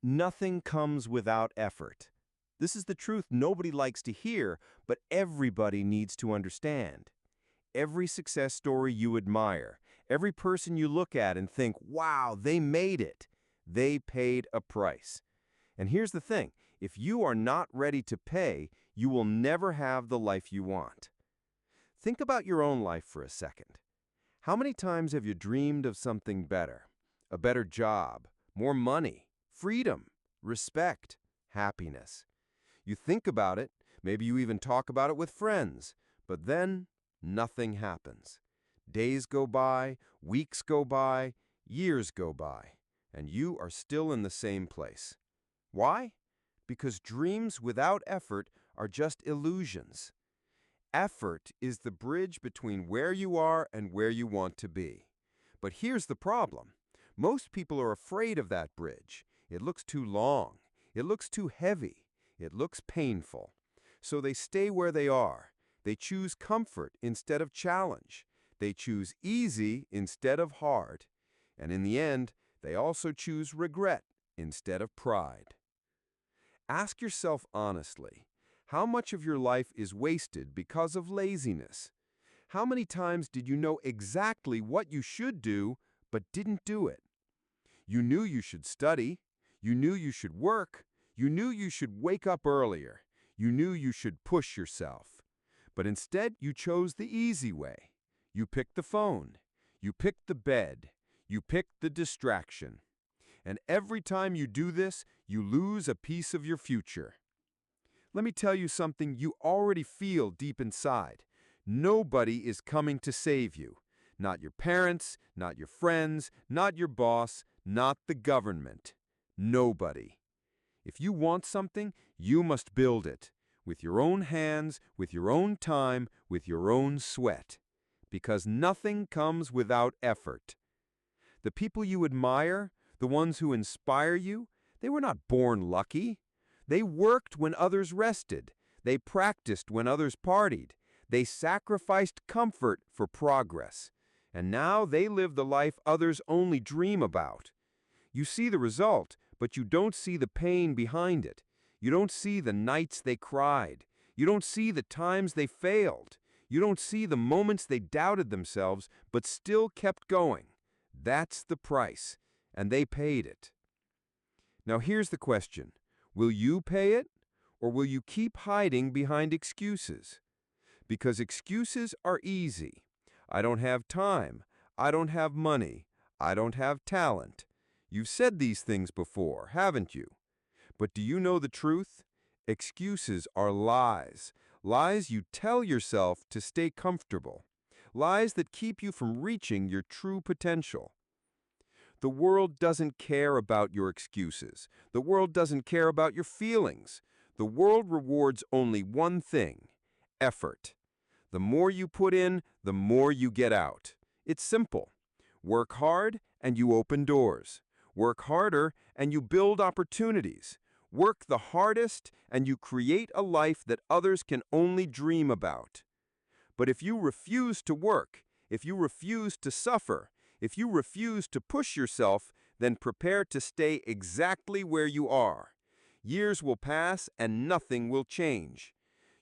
Nothing comes without effort. This is the truth nobody likes to hear, but everybody needs to understand. Every success story you admire, every person you look at and think, wow, they made it. They paid a price. And here's the thing, if you are not ready to pay, you will never have the life you want. Think about your own life for a second. How many times have you dreamed of something better? A better job, more money, freedom, respect, happiness. You think about it, maybe you even talk about it with friends, but then nothing happens. Days go by, weeks go by, years go by, and you are still in the same place. Why? Because dreams without effort are just illusions. Effort is the bridge between where you are and where you want to be. But here's the problem. Most people are afraid of that bridge. It looks too long. It looks too heavy. It looks painful. So they stay where they are. They choose comfort instead of challenge. They choose easy instead of hard. And in the end, they also choose regret instead of pride. Ask yourself honestly, how much of your life is wasted because of laziness? How many times did you know exactly what you should do, but didn't do it? You knew you should study. You knew you should work. You knew you should wake up earlier. You knew you should push yourself. But instead, you chose the easy way. You picked the phone. You picked the bed. You picked the distraction. And every time you do this, you lose a piece of your future. Let me tell you something you already feel deep inside. Nobody is coming to save you. Not your parents, not your friends, not your boss, not the government. Nobody. If you want something, you must build it. With your own hands, with your own time, with your own sweat. Because nothing comes without effort. The people you admire, the ones who inspire you, they were not born lucky. They worked when others rested. They practiced when others partied. They sacrificed comfort for progress. And now they live the life others only dream about. You see the result, but you don't see the pain behind it. You don't see the nights they cried. You don't see the times they failed. You don't see the moments they doubted themselves, but still kept going. That's the price, and they paid it. Now here's the question. Will you pay it, or will you keep hiding behind excuses? Because excuses are easy. I don't have time. I don't have money. I don't have talent. You've said these things before, haven't you? But do you know the truth? Excuses are lies. Lies you tell yourself to stay comfortable. Lies that keep you from reaching your true potential. The world doesn't care about your excuses. The world doesn't care about your feelings. The world rewards only one thing: effort. The more you put in, the more you get out. It's simple. Work hard and you open doors. Work harder and you build opportunities. Work the hardest and you create a life that others can only dream about. But if you refuse to work, if you refuse to suffer, if you refuse to push yourself, then prepare to stay exactly where you are. Years will pass and nothing will change.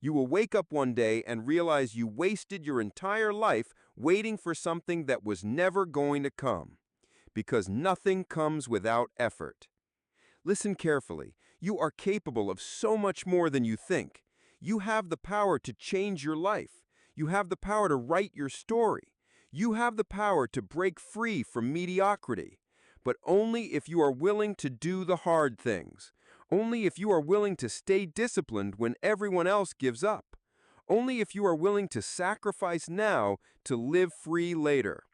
You will wake up one day and realize you wasted your entire life waiting for something that was never going to come. Because nothing comes without effort. Listen carefully. You are capable of so much more than you think. You have the power to change your life. You have the power to write your story. You have the power to break free from mediocrity. But only if you are willing to do the hard things. Only if you are willing to stay disciplined when everyone else gives up. Only if you are willing to sacrifice now to live free later.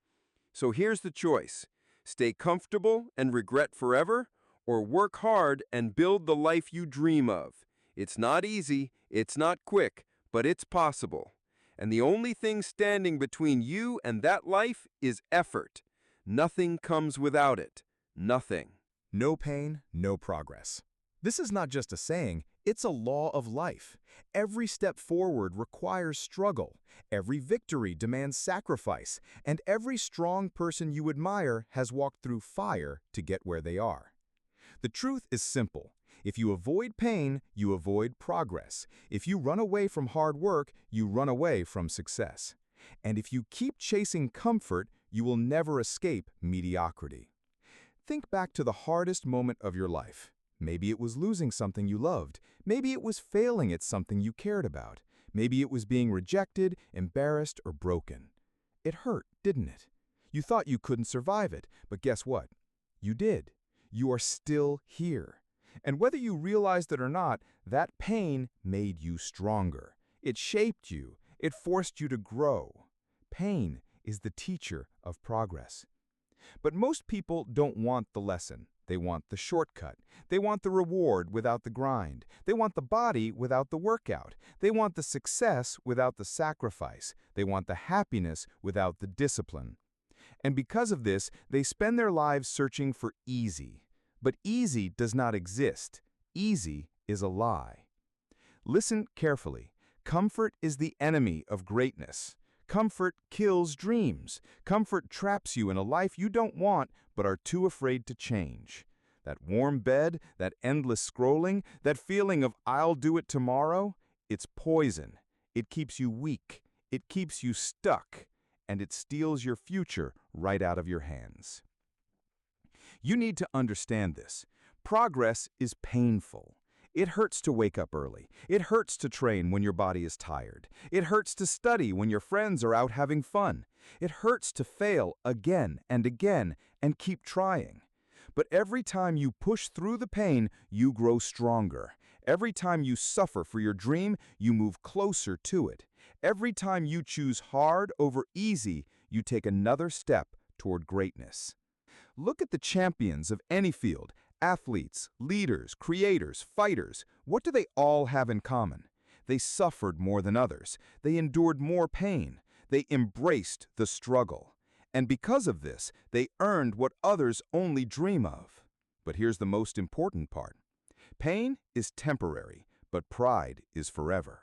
So here's the choice. Stay comfortable and regret forever, or work hard and build the life you dream of. It's not easy, it's not quick, but it's possible. And the only thing standing between you and that life is effort. Nothing comes without it. Nothing. No pain, no progress. This is not just a saying, it's a law of life. Every step forward requires struggle. Every victory demands sacrifice. And every strong person you admire has walked through fire to get where they are. The truth is simple. If you avoid pain, you avoid progress. If you run away from hard work, you run away from success. And if you keep chasing comfort, you will never escape mediocrity. Think back to the hardest moment of your life. Maybe it was losing something you loved. Maybe it was failing at something you cared about. Maybe it was being rejected, embarrassed, or broken. It hurt, didn't it? You thought you couldn't survive it, but guess what? You did. You are still here. And whether you realized it or not, that pain made you stronger. It shaped you. It forced you to grow. Pain is the teacher of progress. But most people don't want the lesson. They want the shortcut. They want the reward without the grind. They want the body without the workout. They want the success without the sacrifice. They want the happiness without the discipline. And because of this, they spend their lives searching for easy. But easy does not exist. Easy is a lie. Listen carefully. Comfort is the enemy of greatness. Comfort kills dreams. Comfort traps you in a life you don't want but are too afraid to change. That warm bed, that endless scrolling, that feeling of "I'll do it tomorrow," it's poison. It keeps you weak. It keeps you stuck. And it steals your future right out of your hands. You need to understand this. Progress is painful. It hurts to wake up early. It hurts to train when your body is tired. It hurts to study when your friends are out having fun. It hurts to fail again and again and keep trying. But every time you push through the pain, you grow stronger. Every time you suffer for your dream, you move closer to it. Every time you choose hard over easy, you take another step toward greatness. Look at the champions of any field. Athletes, leaders, creators, fighters, what do they all have in common? They suffered more than others. They endured more pain. They embraced the struggle. And because of this, they earned what others only dream of. But here's the most important part. Pain is temporary, but pride is forever.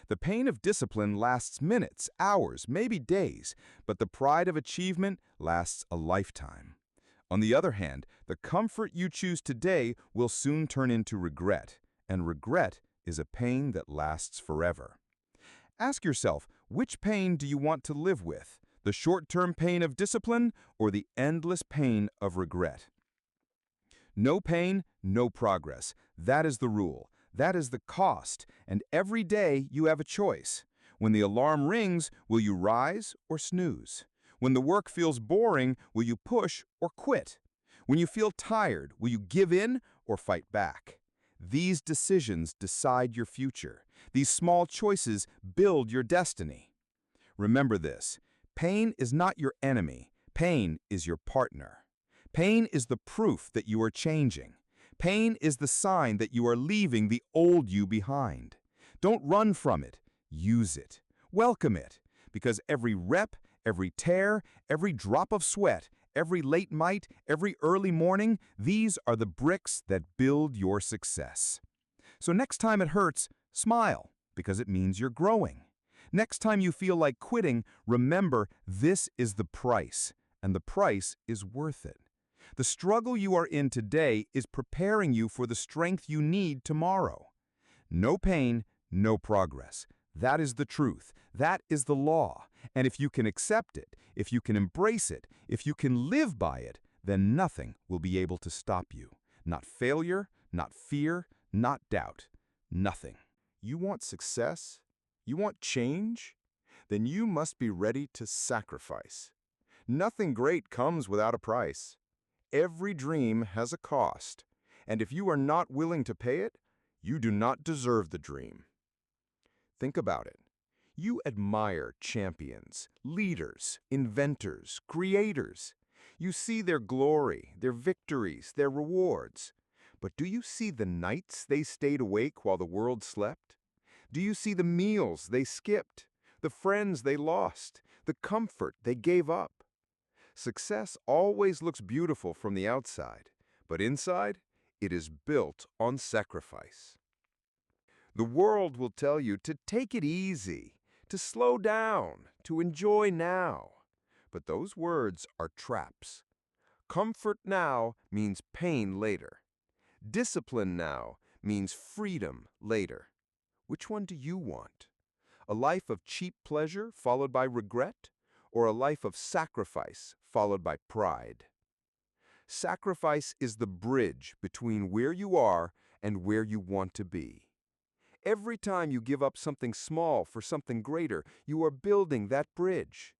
The pain of discipline lasts minutes, hours, maybe days, but the pride of achievement lasts a lifetime. On the other hand, the comfort you choose today will soon turn into regret, and regret is a pain that lasts forever. Ask yourself, which pain do you want to live with? The short-term pain of discipline or the endless pain of regret? No pain, no progress. That is the rule. That is the cost, and every day you have a choice. When the alarm rings, will you rise or snooze? When the work feels boring, will you push or quit? When you feel tired, will you give in or fight back? These decisions decide your future. These small choices build your destiny. Remember this, pain is not your enemy. Pain is your partner. Pain is the proof that you are changing. Pain is the sign that you are leaving the old you behind. Don't run from it. Use it. Welcome it. Because every rep, every tear, every drop of sweat, every late night, every early morning, these are the bricks that build your success. So next time it hurts, smile, because it means you're growing. Next time you feel like quitting, remember this is the price, and the price is worth it. The struggle you are in today is preparing you for the strength you need tomorrow. No pain, no progress. That is the truth. That is the law. And if you can accept it, if you can embrace it, if you can live by it, then nothing will be able to stop you. Not failure, not fear, not doubt. Nothing. You want success? You want change? Then you must be ready to sacrifice. Nothing great comes without a price. Every dream has a cost, and if you are not willing to pay it, you do not deserve the dream. Think about it. You admire champions, leaders, inventors, creators. You see their glory, their victories, their rewards. But do you see the nights they stayed awake while the world slept? Do you see the meals they skipped, the friends they lost, the comfort they gave up? Success always looks beautiful from the outside, but inside, it is built on sacrifice. The world will tell you to take it easy, to slow down, to enjoy now. But those words are traps. Comfort now means pain later. Discipline now means freedom later. Which one do you want? A life of cheap pleasure followed by regret, or a life of sacrifice followed by pride? Sacrifice is the bridge between where you are and where you want to be. Every time you give up something small for something greater, you are building that bridge.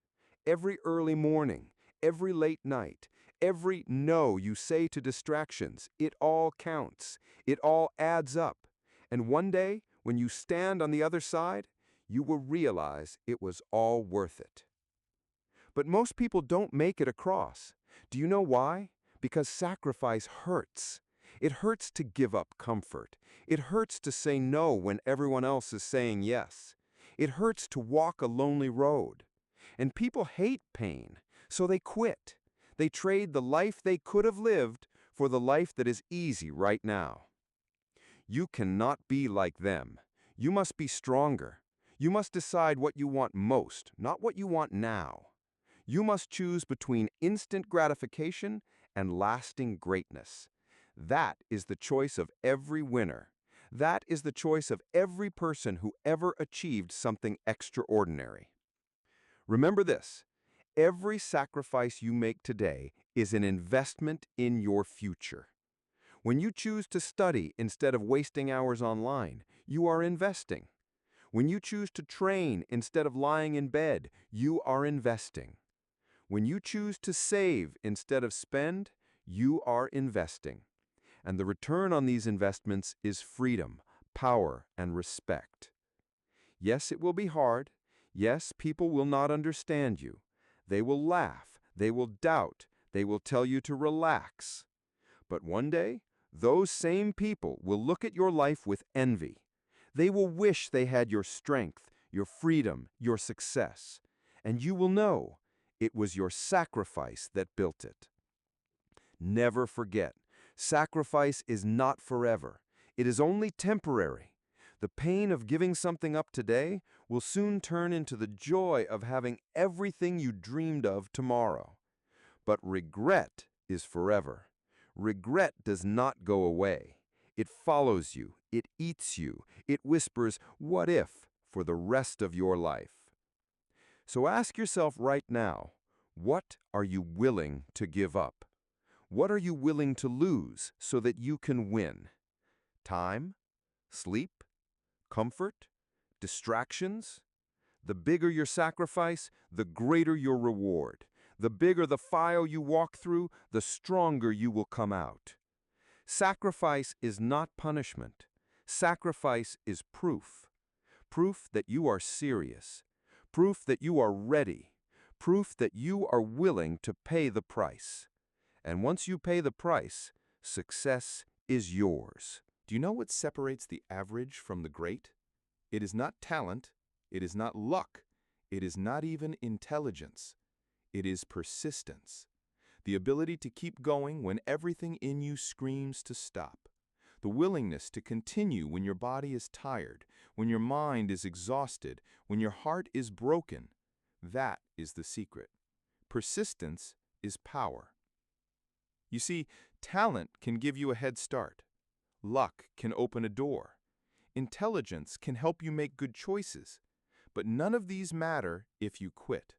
Every early morning, every late night, every no you say to distractions, it all counts. It all adds up. And one day, when you stand on the other side, you will realize it was all worth it. But most people don't make it across. Do you know why? Because sacrifice hurts. It hurts to give up comfort. It hurts to say no when everyone else is saying yes. It hurts to walk a lonely road. And people hate pain, so they quit. They trade the life they could have lived for the life that is easy right now. You cannot be like them. You must be stronger. You must decide what you want most, not what you want now. You must choose between instant gratification and lasting greatness. That is the choice of every winner. That is the choice of every person who ever achieved something extraordinary. Remember this: every sacrifice you make today is an investment in your future. When you choose to study instead of wasting hours online, you are investing. When you choose to train instead of lying in bed, you are investing. When you choose to save instead of spend, you are investing. And the return on these investments is freedom, power, and respect. Yes, it will be hard. Yes, people will not understand you. They will laugh. They will doubt. They will tell you to relax. But one day, those same people will look at your life with envy. They will wish they had your strength, your freedom, your success. And you will know it was your sacrifice that built it. Never forget, sacrifice is not forever. It is only temporary. The pain of giving something up today will soon turn into the joy of having everything you dreamed of tomorrow. But regret is forever. Regret does not go away. It follows you, it eats you, it whispers, "What if?" for the rest of your life. So ask yourself right now, what are you willing to give up? What are you willing to lose so that you can win? Time? Sleep? Comfort? Distractions? The bigger your sacrifice, the greater your reward. The bigger the fire you walk through, the stronger you will come out. Sacrifice is not punishment. Sacrifice is proof. Proof that you are serious. Proof that you are ready. Proof that you are willing to pay the price. And once you pay the price, success is yours. Do you know what separates the average from the great? It is not talent, it is not luck, it is not even intelligence. It is persistence. The ability to keep going when everything in you screams to stop. The willingness to continue when your body is tired, when your mind is exhausted, when your heart is broken. That is the secret. Persistence is power. You see, talent can give you a head start. Luck can open a door. Intelligence can help you make good choices. But none of these matter if you quit.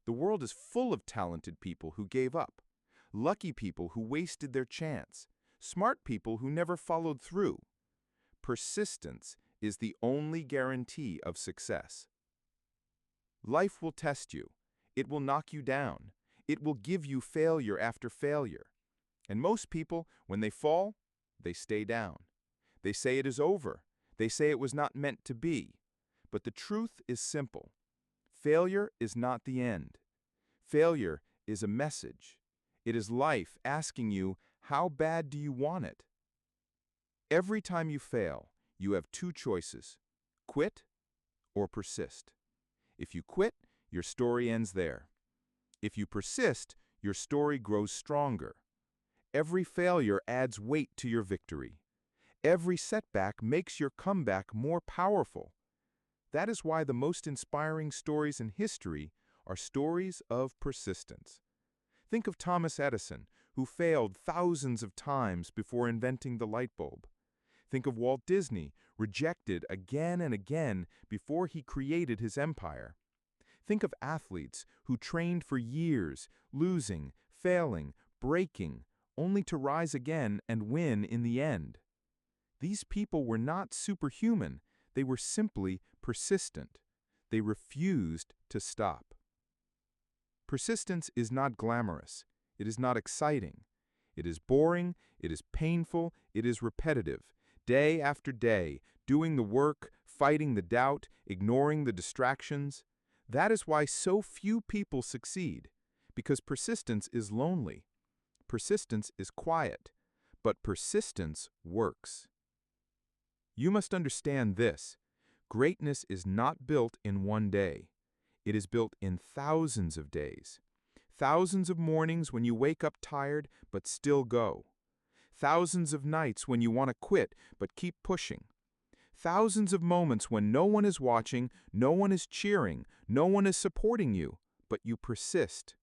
The world is full of talented people who gave up, lucky people who wasted their chance, smart people who never followed through. Persistence is the only guarantee of success. Life will test you. It will knock you down. It will give you failure after failure. And most people, when they fall, they stay down. They say it is over. They say it was not meant to be. But the truth is simple. Failure is not the end. Failure is a message. It is life asking you, how bad do you want it? Every time you fail, you have two choices: quit or persist. If you quit, your story ends there. If you persist, your story grows stronger. Every failure adds weight to your victory. Every setback makes your comeback more powerful. That is why the most inspiring stories in history are stories of persistence. Think of Thomas Edison, who failed thousands of times before inventing the light bulb. Think of Walt Disney, rejected again and again before he created his empire. Think of athletes who trained for years, losing, failing, breaking, only to rise again and win in the end. These people were not superhuman, they were simply persistent. They refused to stop. Persistence is not glamorous. It is not exciting. It is boring, it is painful, it is repetitive. Day after day, doing the work, fighting the doubt, ignoring the distractions. That is why so few people succeed, because persistence is lonely. Persistence is quiet, but persistence works. You must understand this. Greatness is not built in one day. It is built in thousands of days. Thousands of mornings when you wake up tired but still go. Thousands of nights when you want to quit but keep pushing. Thousands of moments when no one is watching, no one is cheering, no one is supporting you, but you persist.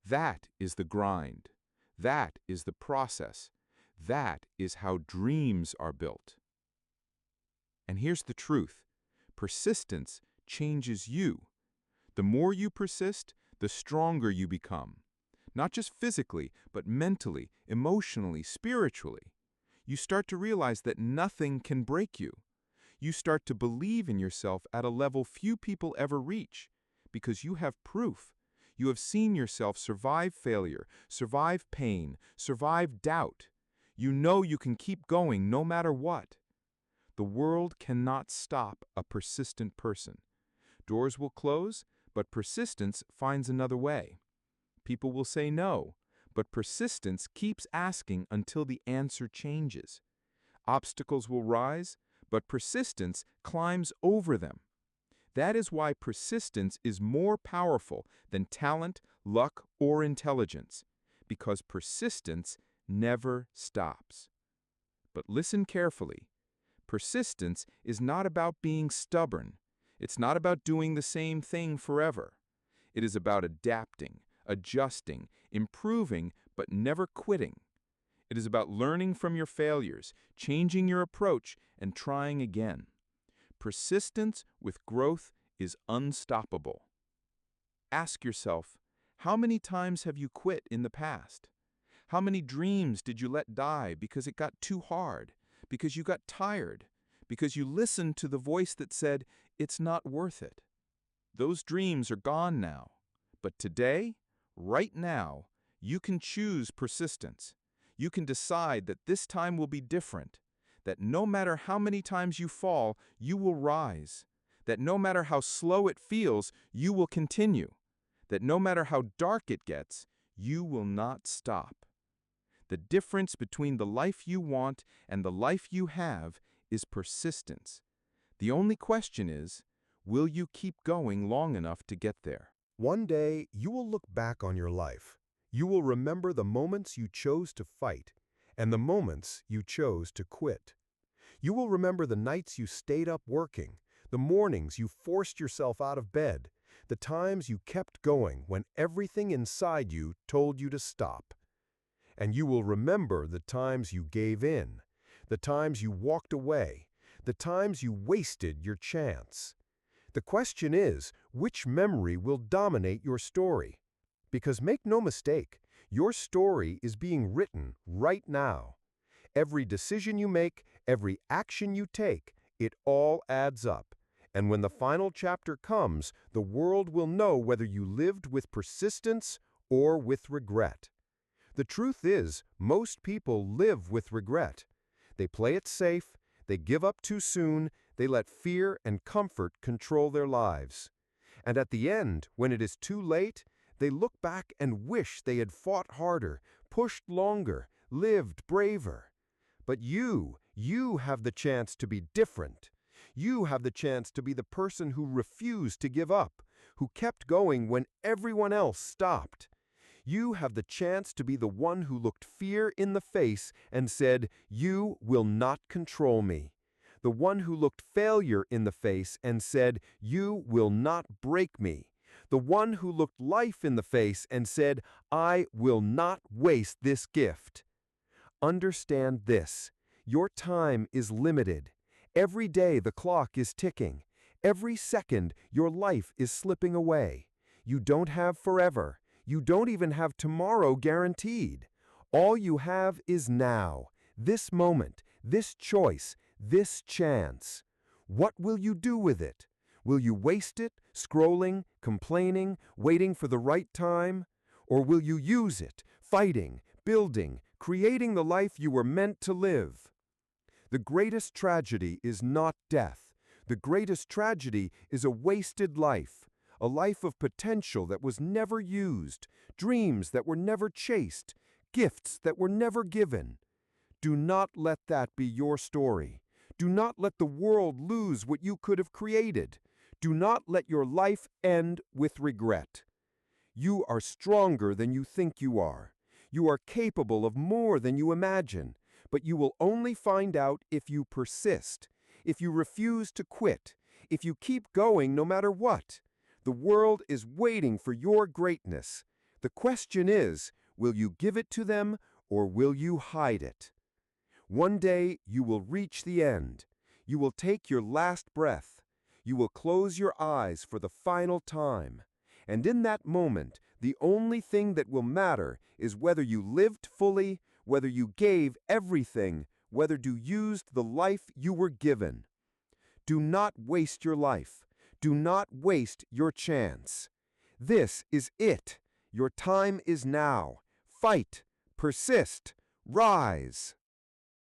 That is the grind. That is the process. That is how dreams are built. And here's the truth. Persistence changes you. The more you persist, the stronger you become. Not just physically, but mentally, emotionally, spiritually. You start to realize that nothing can break you. You start to believe in yourself at a level few people ever reach, because you have proof. You have seen yourself survive failure, survive pain, survive doubt. You know you can keep going no matter what. The world cannot stop a persistent person. Doors will close, but persistence finds another way. People will say no, but persistence keeps asking until the answer changes. Obstacles will rise, but persistence climbs over them. That is why persistence is more powerful than talent, luck, or intelligence, because persistence never stops. But listen carefully. Persistence is not about being stubborn. It's not about doing the same thing forever. It is about adapting, adjusting, improving, but never quitting. It is about learning from your failures, changing your approach, and trying again. Persistence with growth is unstoppable. Ask yourself, how many times have you quit in the past? How many dreams did you let die because it got too hard, because you got tired, because you listened to the voice that said, it's not worth it? Those dreams are gone now. But today, right now, you can choose persistence. You can decide that this time will be different, that no matter how many times you fall, you will rise, that no matter how slow it feels, you will continue, that no matter how dark it gets, you will not stop. The difference between the life you want and the life you have is persistence. The only question is, will you keep going long enough to get there? One day, you will look back on your life. You will remember the moments you chose to fight and the moments you chose to quit. You will remember the nights you stayed up working, the mornings you forced yourself out of bed, the times you kept going when everything inside you told you to stop. And you will remember the times you gave in, the times you walked away, the times you wasted your chance. The question is, which memory will dominate your story? Because make no mistake, your story is being written right now. Every decision you make, every action you take, it all adds up. And when the final chapter comes, the world will know whether you lived with persistence or with regret. The truth is, most people live with regret. They play it safe, they give up too soon, they let fear and comfort control their lives. And at the end, when it is too late, they look back and wish they had fought harder, pushed longer, lived braver. But you have the chance to be different. You have the chance to be the person who refused to give up, who kept going when everyone else stopped. You have the chance to be the one who looked fear in the face and said, "You will not control me." The one who looked failure in the face and said, "You will not break me." the one who looked life in the face and said, "I will not waste this gift." Understand this: your time is limited. Every day the clock is ticking. Every second your life is slipping away. You don't have forever. You don't even have tomorrow guaranteed. All you have is now, this moment, this choice, this chance. What will you do with it? Will you waste it, scrolling, complaining, waiting for the right time? Or will you use it, fighting, building, creating the life you were meant to live? The greatest tragedy is not death. The greatest tragedy is a wasted life, a life of potential that was never used, dreams that were never chased, gifts that were never given. Do not let that be your story. Do not let the world lose what you could have created. Do not let your life end with regret. You are stronger than you think you are. You are capable of more than you imagine, but you will only find out if you persist, if you refuse to quit, if you keep going no matter what. The world is waiting for your greatness. The question is, will you give it to them or will you hide it? One day you will reach the end. You will take your last breath. You will close your eyes for the final time. And in that moment, the only thing that will matter is whether you lived fully, whether you gave everything, whether you used the life you were given. Do not waste your life. Do not waste your chance. This is it. Your time is now. Fight, persist, rise.